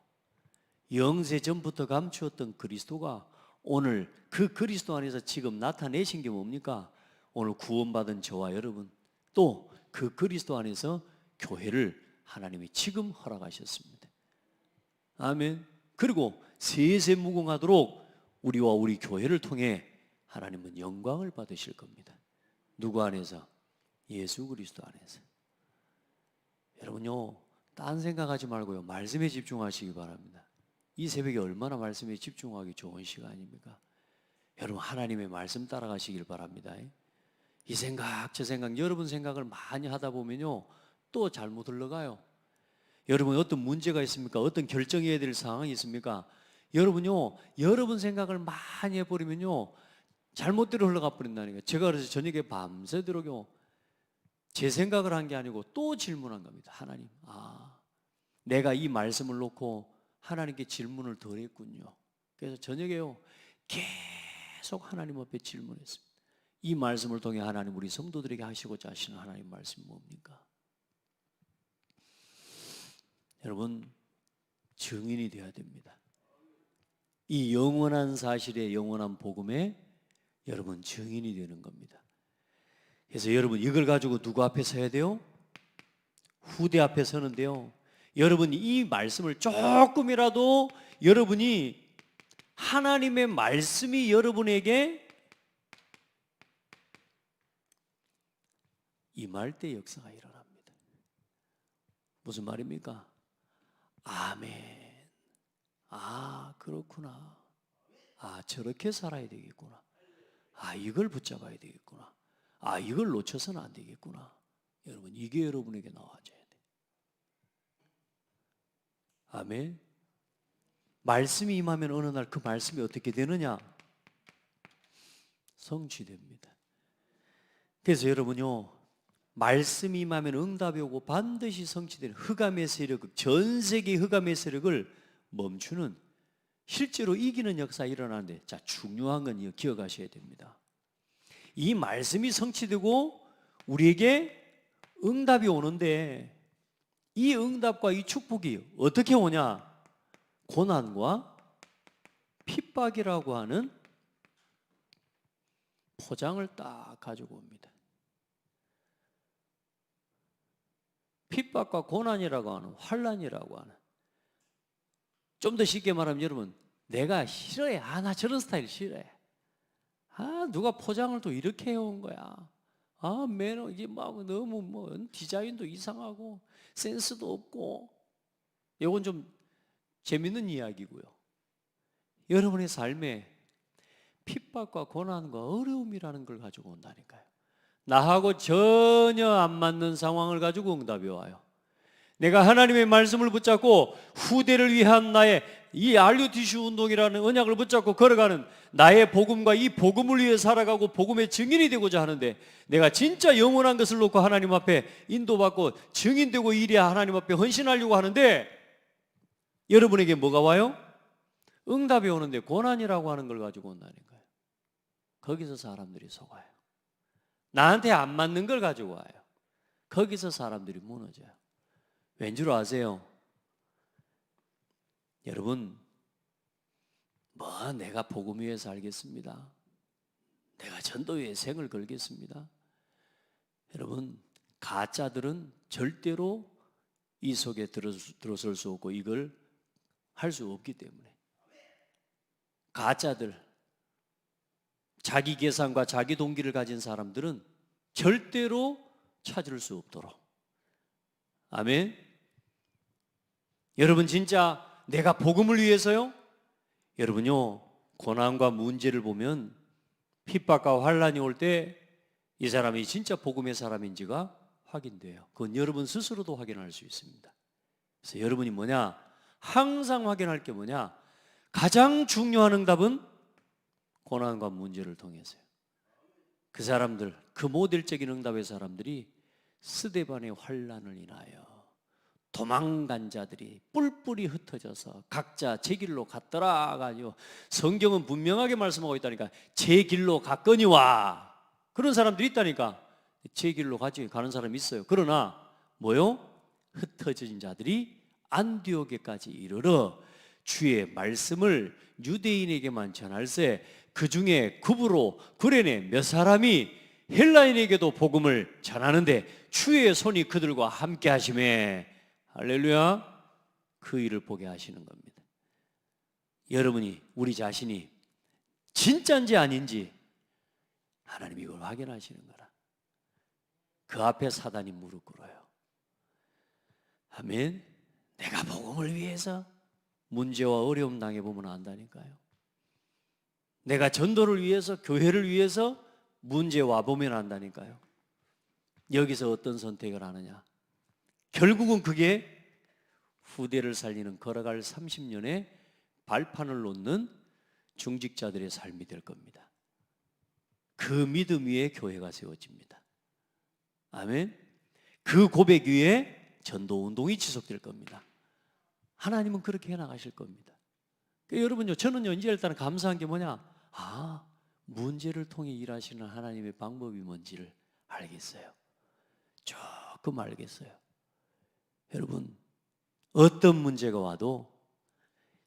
영세 전부터 감추었던 그리스도가 오늘 그 그리스도 안에서 지금 나타내신 게 뭡니까? 오늘 구원받은 저와 여러분 또 그 그리스도 안에서 교회를 하나님이 지금 허락하셨습니다. 아멘. 그리고 세세무궁하도록 우리와 우리 교회를 통해 하나님은 영광을 받으실 겁니다. 누구 안에서? 예수 그리스도 안에서. 여러분요 딴 생각하지 말고요 말씀에 집중하시기 바랍니다. 이 새벽에 얼마나 말씀에 집중하기 좋은 시간입니까? 여러분 하나님의 말씀 따라가시길 바랍니다. 이 생각 저 생각 여러분 생각을 많이 하다 보면요 또 잘못 흘러가요. 여러분 어떤 문제가 있습니까? 어떤 결정해야 될 상황이 있습니까? 여러분요 여러분 생각을 많이 해버리면요 잘못대로 흘러가 버린다니까요. 제가 그래서 저녁에 밤새도록요 제 생각을 한 게 아니고 또 질문한 겁니다. 하나님, 내가 이 말씀을 놓고 하나님께 질문을 덜 했군요. 그래서 저녁에요 계속 하나님 앞에 질문했습니다. 이 말씀을 통해 하나님 우리 성도들에게 하시고자 하시는 하나님 말씀이 뭡니까? 여러분 증인이 되어야 됩니다. 이 영원한 사실의 영원한 복음에 여러분 증인이 되는 겁니다. 그래서 여러분 이걸 가지고 누구 앞에 서야 돼요? 후대 앞에 서는데요 여러분 이 말씀을 조금이라도 여러분이 하나님의 말씀이 여러분에게 임할 때 역사가 일어납니다. 무슨 말입니까? 아멘. 그렇구나. 저렇게 살아야 되겠구나. 이걸 붙잡아야 되겠구나. 이걸 놓쳐서는 안 되겠구나. 여러분 이게 여러분에게 나와줘야 돼. 아멘. 말씀이 임하면 어느 날 그 말씀이 어떻게 되느냐? 성취됩니다. 그래서 여러분요 말씀이 임하면 응답이 오고 반드시 성취되는 흑암의 세력, 전 세계 흑암의 세력을 멈추는 실제로 이기는 역사가 일어나는데 자 중요한 건 기억하셔야 됩니다. 이 말씀이 성취되고 우리에게 응답이 오는데 이 응답과 이 축복이 어떻게 오냐? 고난과 핍박이라고 하는 포장을 딱 가지고 옵니다. 핍박과 고난이라고 하는 환난이라고 하는 좀 더 쉽게 말하면 여러분 내가 싫어해. 나 저런 스타일 싫어해. 누가 포장을 또 이렇게 해온 거야. 매너 이게 막 너무 디자인도 이상하고 센스도 없고. 이건 좀 재밌는 이야기고요. 여러분의 삶에 핍박과 고난과 어려움이라는 걸 가지고 온다니까요. 나하고 전혀 안 맞는 상황을 가지고 응답이 와요. 내가 하나님의 말씀을 붙잡고 후대를 위한 나의 이 RUTC 운동이라는 언약을 붙잡고 걸어가는 나의 복음과 이 복음을 위해 살아가고 복음의 증인이 되고자 하는데 내가 진짜 영원한 것을 놓고 하나님 앞에 인도받고 증인되고 일해야 하나님 앞에 헌신하려고 하는데 여러분에게 뭐가 와요? 응답이 오는데 고난이라고 하는 걸 가지고 온다니까요. 거기서 사람들이 속아요. 나한테 안 맞는 걸 가지고 와요. 거기서 사람들이 무너져요. 왠 줄 아세요? 여러분 내가 복음 위에 살겠습니다. 내가 전도 위에 생을 걸겠습니다. 여러분 가짜들은 절대로 이 속에 들어설 수 없고 이걸 할 수 없기 때문에 가짜들 자기 계산과 자기 동기를 가진 사람들은 절대로 찾을 수 없도록. 아멘. 여러분 진짜 내가 복음을 위해서요? 여러분요 고난과 문제를 보면 핍박과 환난이 올 때 이 사람이 진짜 복음의 사람인지가 확인돼요. 그건 여러분 스스로도 확인할 수 있습니다. 그래서 여러분이 항상 확인할 게 가장 중요한 응답은 고난과 문제를 통해서요. 그 사람들, 그 모델적인 응답의 사람들이 스데반의 환난을 인하여 도망간 자들이 뿔뿔이 흩어져서 각자 제 길로 갔더라 가지고 성경은 분명하게 말씀하고 있다니까. 제 길로 갔거니와. 그런 사람들이 있다니까. 제 길로 가는 사람이 있어요. 그러나 뭐요? 흩어진 자들이 안디옥에까지 이르러 주의 말씀을 유대인에게만 전할세 그 중에 구브로 구레네 몇 사람이 헬라인에게도 복음을 전하는데 주의 손이 그들과 함께 하심에 할렐루야. 그 일을 보게 하시는 겁니다. 여러분이 우리 자신이 진짜인지 아닌지 하나님이 이걸 확인하시는 거라. 그 앞에 사단이 무릎 꿇어요. 아멘. 내가 복음을 위해서 문제와 어려움 당해보면 안다니까요. 내가 전도를 위해서, 교회를 위해서 문제 와보면 안다니까요. 여기서 어떤 선택을 하느냐. 결국은 그게 후대를 살리는 걸어갈 30년의 발판을 놓는 중직자들의 삶이 될 겁니다. 그 믿음 위에 교회가 세워집니다. 아멘. 그 고백 위에 전도운동이 지속될 겁니다. 하나님은 그렇게 해나가실 겁니다. 그러니까 여러분요, 저는요 이제 일단 감사한 게 뭐냐, 문제를 통해 일하시는 하나님의 방법이 뭔지를 알겠어요. 조금 알겠어요. 여러분, 어떤 문제가 와도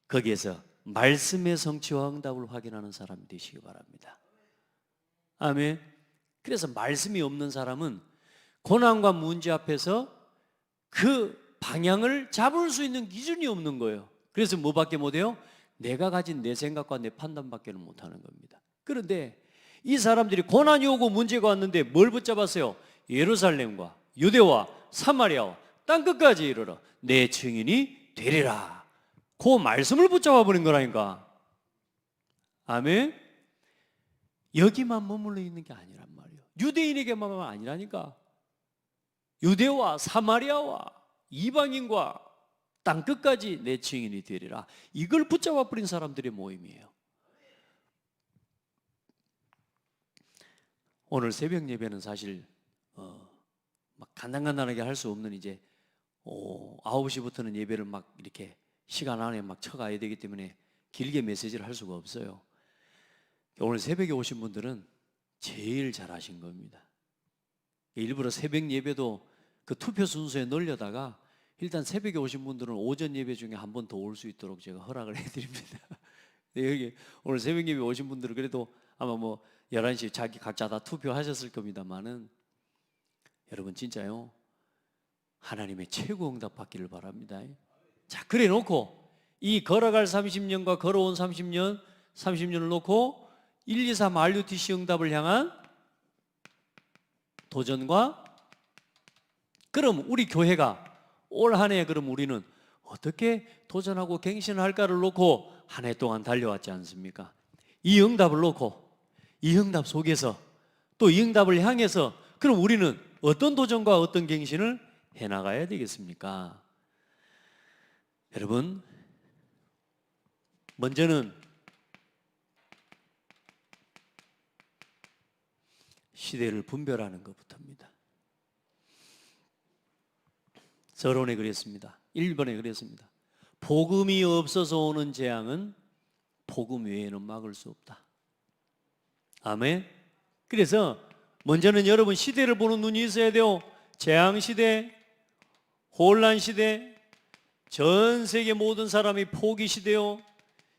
거기에서 말씀의 성취와 응답을 확인하는 사람이 되시기 바랍니다. 아멘. 그래서 말씀이 없는 사람은 고난과 문제 앞에서 그 방향을 잡을 수 있는 기준이 없는 거예요. 그래서 뭐밖에 못해요? 내가 가진 내 생각과 내 판단밖에는 못하는 겁니다. 그런데 이 사람들이 고난이 오고 문제가 왔는데 뭘 붙잡았어요? 예루살렘과 유대와 사마리아와 땅끝까지 이르러 내 증인이 되리라. 그 말씀을 붙잡아 버린 거라니까. 아멘. 여기만 머물러 있는 게 아니란 말이에요. 유대인에게만 아니라니까. 유대와 사마리아와 이방인과 땅끝까지 내 증인이 되리라. 이걸 붙잡아 버린 사람들의 모임이에요. 오늘 새벽 예배는 사실 막 간단하게 할 수 없는 이제 9시부터는 예배를 막 이렇게 시간 안에 막 쳐가야 되기 때문에 길게 메시지를 할 수가 없어요. 오늘 새벽에 오신 분들은 제일 잘하신 겁니다. 일부러 새벽 예배도 그 투표 순서에 넣으려다가 일단 새벽에 오신 분들은 오전 예배 중에 한 번 더 올 수 있도록 제가 허락을 해드립니다. 여기 오늘 새벽 예배 오신 분들은 그래도 아마 11시 자기 각자 다 투표하셨을 겁니다만은 여러분 진짜요, 하나님의 최고 응답 받기를 바랍니다. 자, 그래 놓고 이 걸어갈 30년과 걸어온 30년을 놓고 1, 2, 3 RUTC 응답을 향한 도전과, 그럼 우리 교회가 올 한 해 그럼 우리는 어떻게 도전하고 갱신할까를 놓고 한 해 동안 달려왔지 않습니까? 이 응답을 놓고 이 응답 속에서 또 이 응답을 향해서 그럼 우리는 어떤 도전과 어떤 갱신을 해나가야 되겠습니까? 여러분, 먼저는 시대를 분별하는 것부터입니다. 서론에 그랬습니다. 1번에 그랬습니다. 복음이 없어서 오는 재앙은 복음 외에는 막을 수 없다. 아멘. 그래서 먼저는 여러분 시대를 보는 눈이 있어야 돼요. 재앙 시대, 혼란 시대, 전 세계 모든 사람이 포기 시대요.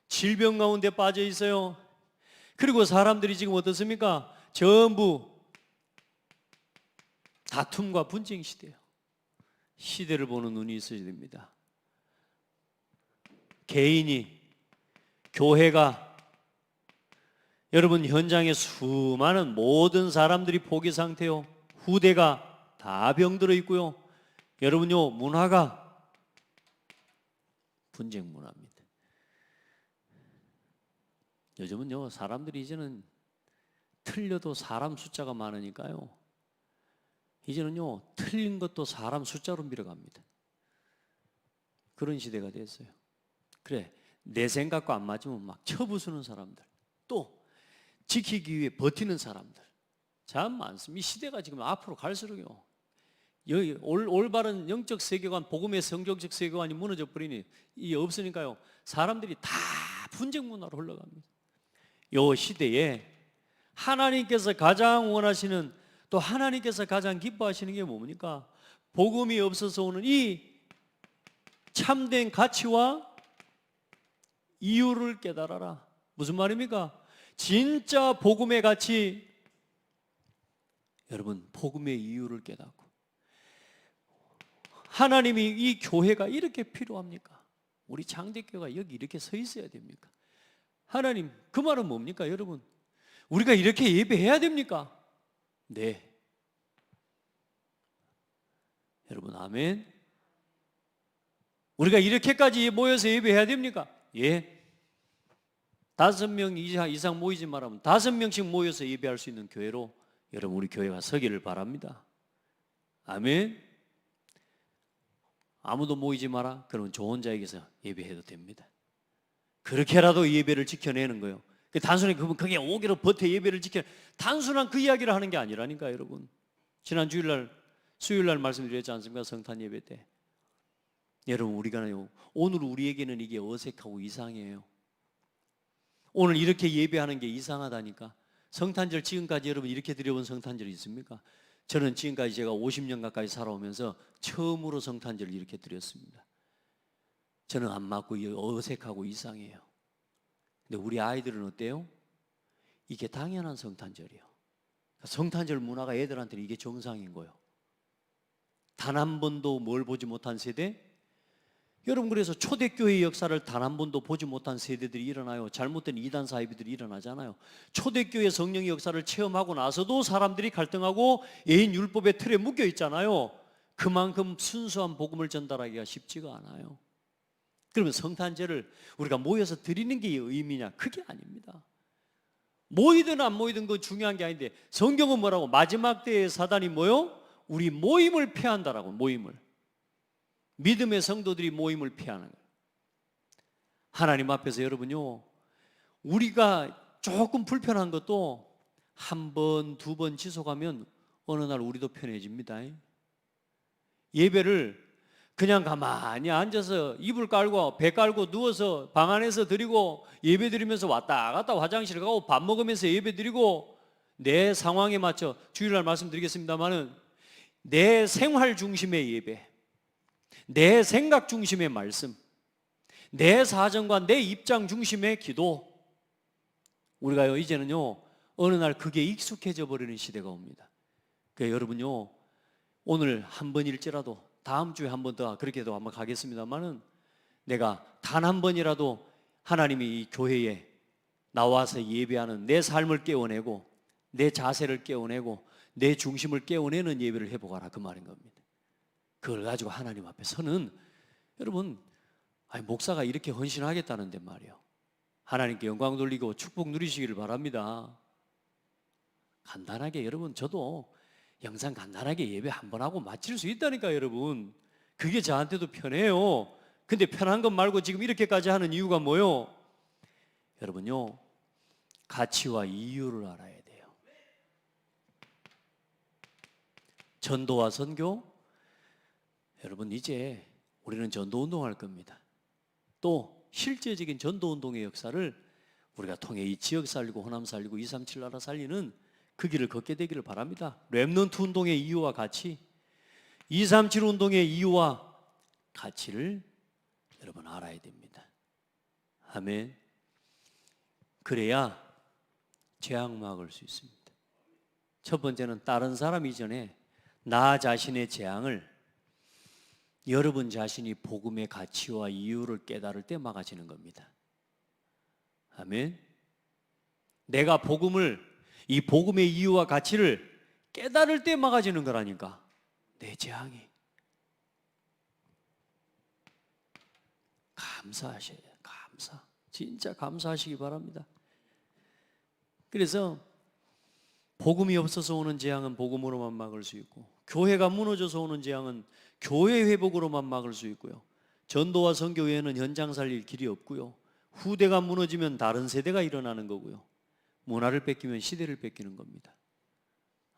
질병 가운데 빠져 있어요. 그리고 사람들이 지금 어떻습니까? 전부 다툼과 분쟁 시대예요. 시대를 보는 눈이 있어야 됩니다. 개인이, 교회가, 여러분 현장에 수많은 모든 사람들이 포기 상태요. 후대가 다 병들어 있고요. 여러분요, 문화가 분쟁 문화입니다. 요즘은요, 사람들이 이제는 틀려도 사람 숫자가 많으니까요, 이제는요 틀린 것도 사람 숫자로 밀어갑니다. 그런 시대가 됐어요. 그래, 내 생각과 안 맞으면 막 쳐부수는 사람들, 또 지키기 위해 버티는 사람들 참 많습니다. 이 시대가 지금 앞으로 갈수록요 여기 올바른 영적 세계관, 복음의 성경적 세계관이 무너져 버리니 이게 없으니까요, 사람들이 다 분쟁 문화로 흘러갑니다. 이 시대에 하나님께서 가장 원하시는, 또 하나님께서 가장 기뻐하시는 게 뭡니까? 복음이 없어서 오는 이 참된 가치와 이유를 깨달아라. 무슨 말입니까? 진짜 복음의 가치, 여러분, 복음의 이유를 깨닫고, 하나님이 이 교회가 이렇게 필요합니까? 우리 장대교회가 여기 이렇게 서 있어야 됩니까? 하나님, 그 말은 뭡니까, 여러분? 우리가 이렇게 예배해야 됩니까? 네. 여러분, 아멘. 우리가 이렇게까지 모여서 예배해야 됩니까? 예. 5명 이상 모이지 말라면 5명씩 모여서 예배할 수 있는 교회로 여러분, 우리 교회가 서기를 바랍니다. 아멘. 아무도 모이지 마라, 그러면 저 혼자에게서 예배해도 됩니다. 그렇게라도 예배를 지켜내는 거예요. 단순히 그분 그게 5개로 버텨 예배를 지켜, 단순한 그 이야기를 하는 게 아니라니까, 여러분. 지난 주일날, 수요일날 말씀드렸지 않습니까? 성탄 예배 때. 여러분, 우리가요, 오늘 우리에게는 이게 어색하고 이상해요. 오늘 이렇게 예배하는 게 이상하다니까. 성탄절 지금까지 여러분 이렇게 드려본 성탄절이 있습니까? 저는 지금까지 제가 50년 가까이 살아오면서 처음으로 성탄절을 이렇게 드렸습니다. 저는 안 맞고 어색하고 이상해요. 근데 우리 아이들은 어때요? 이게 당연한 성탄절이에요. 성탄절 문화가 애들한테는 이게 정상인 거예요. 단 한 번도 뭘 보지 못한 세대? 여러분, 그래서 초대교회의 역사를 단 한 번도 보지 못한 세대들이 일어나요. 잘못된 이단 사이비들이 일어나잖아요. 초대교회 성령의 역사를 체험하고 나서도 사람들이 갈등하고 애인 율법의 틀에 묶여 있잖아요. 그만큼 순수한 복음을 전달하기가 쉽지가 않아요. 그러면 성탄절을 우리가 모여서 드리는 게 의미냐? 그게 아닙니다. 모이든 안 모이든 그 중요한 게 아닌데, 성경은 뭐라고? 마지막 때의 사단이 뭐요? 우리 모임을 폐한다라고. 모임을, 믿음의 성도들이 모임을 피하는 거예요. 하나님 앞에서 여러분요, 우리가 조금 불편한 것도 한 번, 두 번 지속하면 어느 날 우리도 편해집니다. 예배를 그냥 가만히 앉아서 이불 깔고 배 깔고 누워서 방 안에서 드리고, 예배 드리면서 왔다 갔다 화장실 가고 밥 먹으면서 예배 드리고, 내 상황에 맞춰, 주일날 말씀드리겠습니다마는 내 생활 중심의 예배, 내 생각 중심의 말씀, 내 사정과 내 입장 중심의 기도, 우리가요 이제는요 어느 날 그게 익숙해져 버리는 시대가 옵니다. 그러니까 여러분요, 오늘 한 번일지라도 다음 주에 한 번 더 그렇게도 한번 가겠습니다만은, 내가 단 한 번이라도 하나님이 이 교회에 나와서 예배하는 내 삶을 깨워내고, 내 자세를 깨워내고, 내 중심을 깨워내는 예배를 해보거라, 그 말인 겁니다. 그걸 가지고 하나님 앞에 서는, 여러분, 목사가 이렇게 헌신하겠다는데 말이에요. 하나님께 영광 돌리고 축복 누리시기를 바랍니다. 간단하게, 여러분, 저도 영상 간단하게 예배 한 번 하고 마칠 수 있다니까, 여러분. 그게 저한테도 편해요. 근데 편한 것 말고 지금 이렇게까지 하는 이유가 뭐요? 여러분요, 가치와 이유를 알아야 돼요. 전도와 선교, 여러분, 이제 우리는 전도운동할 겁니다. 또 실제적인 전도운동의 역사를 우리가 통해 이 지역 살리고 호남 살리고 237 나라 살리는 그 길을 걷게 되기를 바랍니다. 렘넌트 운동의 이유와 가치, 237 운동의 이유와 가치를 여러분 알아야 됩니다. 아멘. 그래야 재앙 막을 수 있습니다. 첫 번째는 다른 사람 이전에 나 자신의 재앙을 여러분 자신이 복음의 가치와 이유를 깨달을 때 막아지는 겁니다. 아멘. 내가 복음을, 이 복음의 이유와 가치를 깨달을 때 막아지는 거라니까. 내 재앙이. 감사하셔야 돼요. 감사. 진짜 감사하시기 바랍니다. 그래서 복음이 없어서 오는 재앙은 복음으로만 막을 수 있고, 교회가 무너져서 오는 재앙은 교회 회복으로만 막을 수 있고요, 전도와 선교 외에는 현장 살릴 길이 없고요, 후대가 무너지면 다른 세대가 일어나는 거고요, 문화를 뺏기면 시대를 뺏기는 겁니다.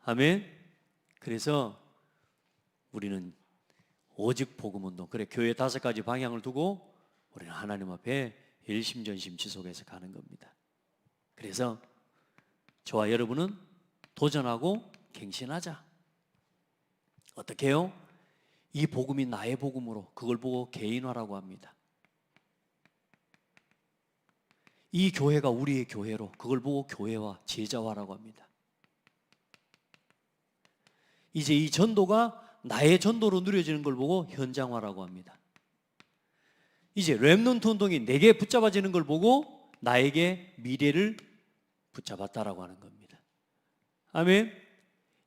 아멘. 그래서 우리는 오직 복음운동, 그래 교회 5가지 방향을 두고 우리는 하나님 앞에 일심전심 지속해서 가는 겁니다. 그래서 저와 여러분은 도전하고 갱신하자. 어떻게 해요? 이 복음이 나의 복음으로, 그걸 보고 개인화라고 합니다. 이 교회가 우리의 교회로, 그걸 보고 교회와 제자화라고 합니다. 이제 이 전도가 나의 전도로 누려지는 걸 보고 현장화라고 합니다. 이제 렘넌트 운동이 내게 붙잡아지는 걸 보고 나에게 미래를 붙잡았다라고 하는 겁니다. 아멘.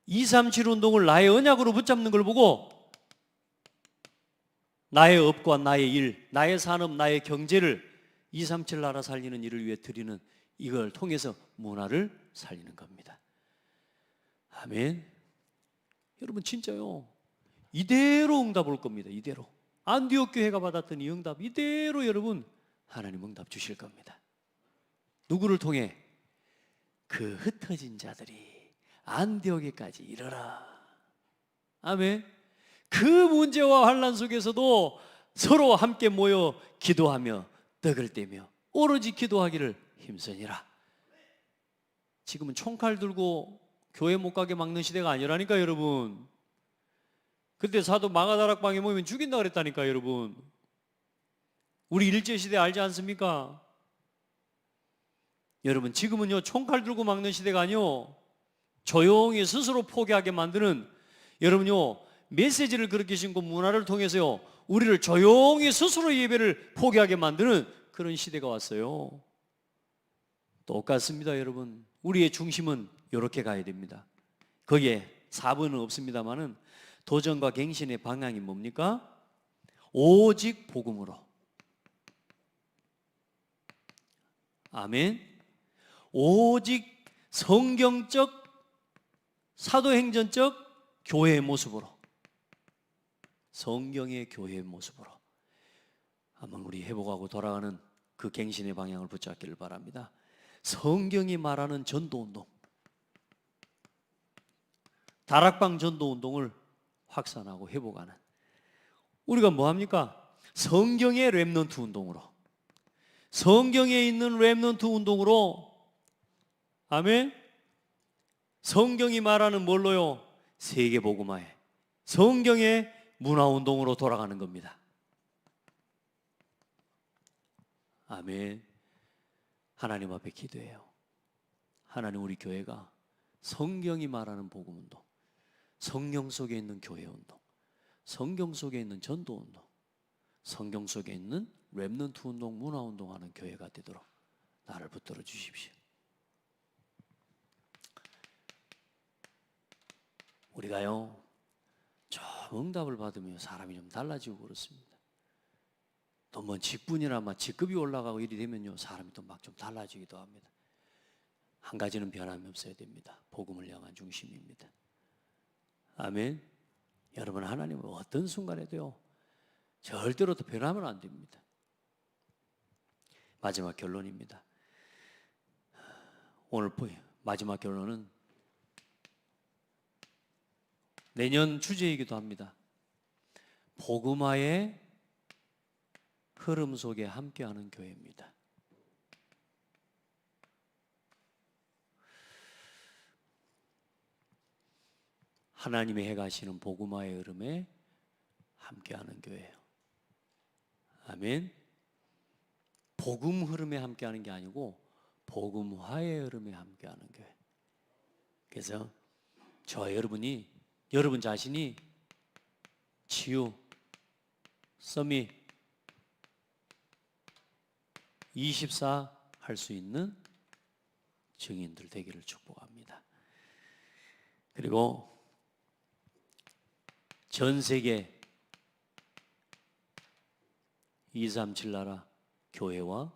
237 운동을 나의 언약으로 붙잡는 걸 보고 나의 업과 나의 일, 나의 산업, 나의 경제를 237 나라 살리는 일을 위해 드리는, 이걸 통해서 문화를 살리는 겁니다. 아멘. 여러분 진짜요, 이대로 응답 올 겁니다. 이대로 안디옥 교회가 받았던 이 응답 이대로 여러분 하나님 응답 주실 겁니다. 누구를 통해? 그 흩어진 자들이 안디옥에까지 이르라. 아멘. 그 문제와 환난 속에서도 서로 함께 모여 기도하며 떡을 떼며 오로지 기도하기를 힘쓰니라. 지금은 총칼 들고 교회 못 가게 막는 시대가 아니라니까 여러분. 그때 사도 마가다락방에 모이면 죽인다 그랬다니까 여러분. 우리 일제시대 알지 않습니까? 여러분 지금은요 총칼 들고 막는 시대가 아니요, 조용히 스스로 포기하게 만드는, 여러분요 메시지를 그렇게 신고 문화를 통해서요 우리를 조용히 스스로 예배를 포기하게 만드는 그런 시대가 왔어요. 똑같습니다 여러분. 우리의 중심은 이렇게 가야 됩니다. 거기에 4번은 없습니다만은 도전과 갱신의 방향이 뭡니까? 오직 복음으로. 아멘. 오직 성경적 사도행전적 교회의 모습으로, 성경의 교회의 모습으로 한번 우리 회복하고 돌아가는 그 갱신의 방향을 붙잡기를 바랍니다. 성경이 말하는 전도운동, 다락방 전도운동을 확산하고 회복하는, 우리가 뭐합니까? 성경의 렘넌트 운동으로, 성경에 있는 렘넌트 운동으로, 아멘. 성경이 말하는 뭘로요? 세계복음화에, 성경의 문화운동으로 돌아가는 겁니다. 아멘. 하나님 앞에 기도해요. 하나님, 우리 교회가 성경이 말하는 복음운동, 성경 속에 있는 교회운동, 성경 속에 있는 전도운동, 성경 속에 있는 렘넌트 운동, 문화운동하는 교회가 되도록 나를 붙들어 주십시오. 우리가요 좀 응답을 받으면 사람이 좀 달라지고 그렇습니다. 또 뭐 직분이나 막 직급이 올라가고 이리 되면요 사람이 또 막 좀 달라지기도 합니다. 한 가지는 변함이 없어야 됩니다. 복음을 향한 중심입니다. 아멘. 여러분, 하나님은 어떤 순간에도요 절대로 또 변하면 안 됩니다. 마지막 결론입니다. 오늘 마지막 결론은 내년 주제이기도 합니다. 복음화의 흐름 속에 함께하는 교회입니다. 하나님의 해가시는 복음화의 흐름에 함께하는 교회예요. 아멘. 복음 흐름에 함께하는 게 아니고 복음화의 흐름에 함께하는 교회. 그래서 저와 여러분이, 여러분 자신이 치유, 서밋 24 할 수 있는 증인들 되기를 축복합니다. 그리고 전 세계 237 나라 교회와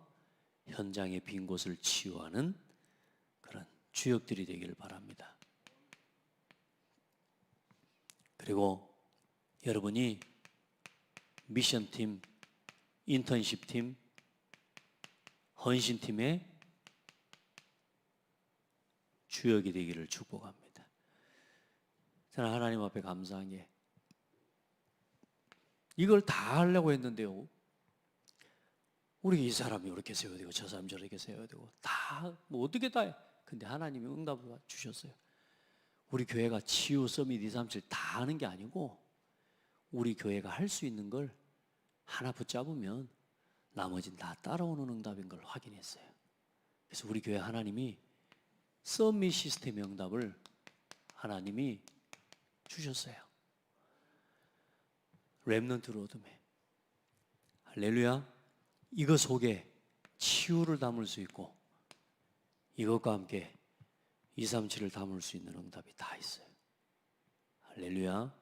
현장의 빈 곳을 치유하는 그런 주역들이 되기를 바랍니다. 그리고 여러분이 미션팀, 인턴십팀, 헌신팀의 주역이 되기를 축복합니다. 저는 하나님 앞에 감사한 게 이걸 다 하려고 했는데요. 우리 이 사람이 이렇게 세워야 되고 저 사람이 저렇게 세워야 되고 다 뭐 어떻게 다 해. 근데 하나님이 응답을 주셨어요. 우리 교회가 치유, 서밋, 2, 3, 7 다 하는 게 아니고 우리 교회가 할 수 있는 걸 하나 붙잡으면 나머지는 다 따라오는 응답인 걸 확인했어요. 그래서 우리 교회 하나님이 서밋 시스템의 응답을 하나님이 주셨어요. 렘넌트 로드맵. 할렐루야. 이것 속에 치유를 담을 수 있고 이것과 함께 237을 담을 수 있는 응답이 다 있어요. 할렐루야.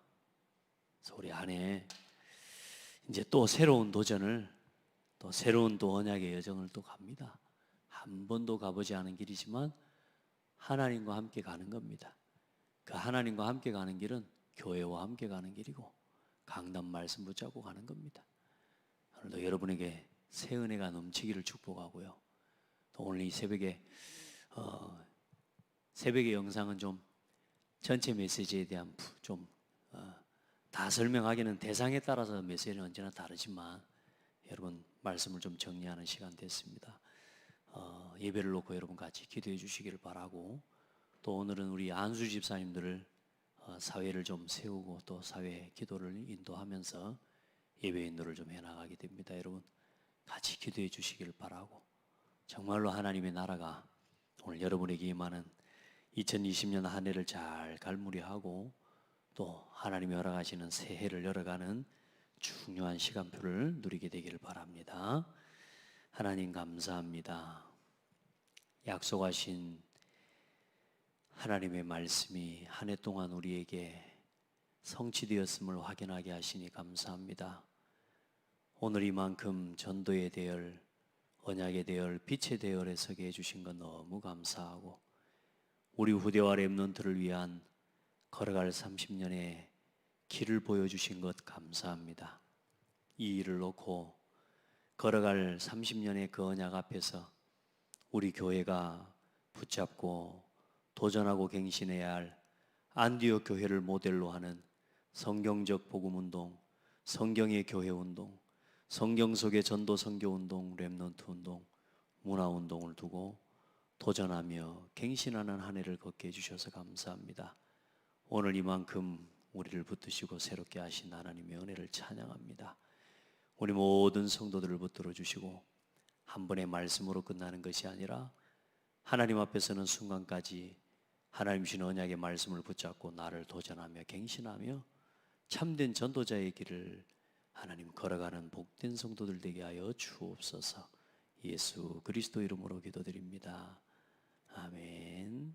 그래서 우리 안에 이제 또 새로운 도전을, 또 새로운 또 언약의 여정을 또 갑니다. 한 번도 가보지 않은 길이지만 하나님과 함께 가는 겁니다. 그 하나님과 함께 가는 길은 교회와 함께 가는 길이고 강단 말씀 붙잡고 가는 겁니다. 오늘도 여러분에게 새 은혜가 넘치기를 축복하고요. 또 오늘 이 새벽에 새벽의 영상은 좀 전체 메시지에 대한 좀 다 설명하기는 대상에 따라서 메시지는 언제나 다르지만 여러분 말씀을 좀 정리하는 시간 됐습니다. 예배를 놓고 여러분 같이 기도해 주시기를 바라고, 또 오늘은 우리 안수 집사님들을 사회를 좀 세우고 또 사회 기도를 인도하면서 예배 인도를 좀 해나가게 됩니다. 여러분 같이 기도해 주시기를 바라고, 정말로 하나님의 나라가 오늘 여러분에게 임하는 2020년 한 해를 잘 갈무리하고 또 하나님이 허락하시는 새해를 열어가는 중요한 시간표를 누리게 되기를 바랍니다. 하나님 감사합니다. 약속하신 하나님의 말씀이 한 해 동안 우리에게 성취되었음을 확인하게 하시니 감사합니다. 오늘 이만큼 전도의 대열, 언약의 대열, 빛의 대열에 서게 해주신 것 너무 감사하고, 우리 후대와 렘넌트를 위한 걸어갈 30년의 길을 보여주신 것 감사합니다. 이 일을 놓고 걸어갈 30년의 그 언약 앞에서 우리 교회가 붙잡고 도전하고 갱신해야 할 안디옥 교회를 모델로 하는 성경적 복음운동, 성경의 교회운동, 성경 속의 전도 선교운동, 렘넌트 운동, 문화운동을 두고 도전하며 갱신하는 한 해를 걷게 해주셔서 감사합니다. 오늘 이만큼 우리를 붙드시고 새롭게 하신 하나님의 은혜를 찬양합니다. 우리 모든 성도들을 붙들어 주시고 한 번의 말씀으로 끝나는 것이 아니라 하나님 앞에 서는 순간까지 하나님 주신 언약의 말씀을 붙잡고 나를 도전하며 갱신하며 참된 전도자의 길을 하나님 걸어가는 복된 성도들 되게 하여 주옵소서. 예수 그리스도 이름으로 기도드립니다. 아멘.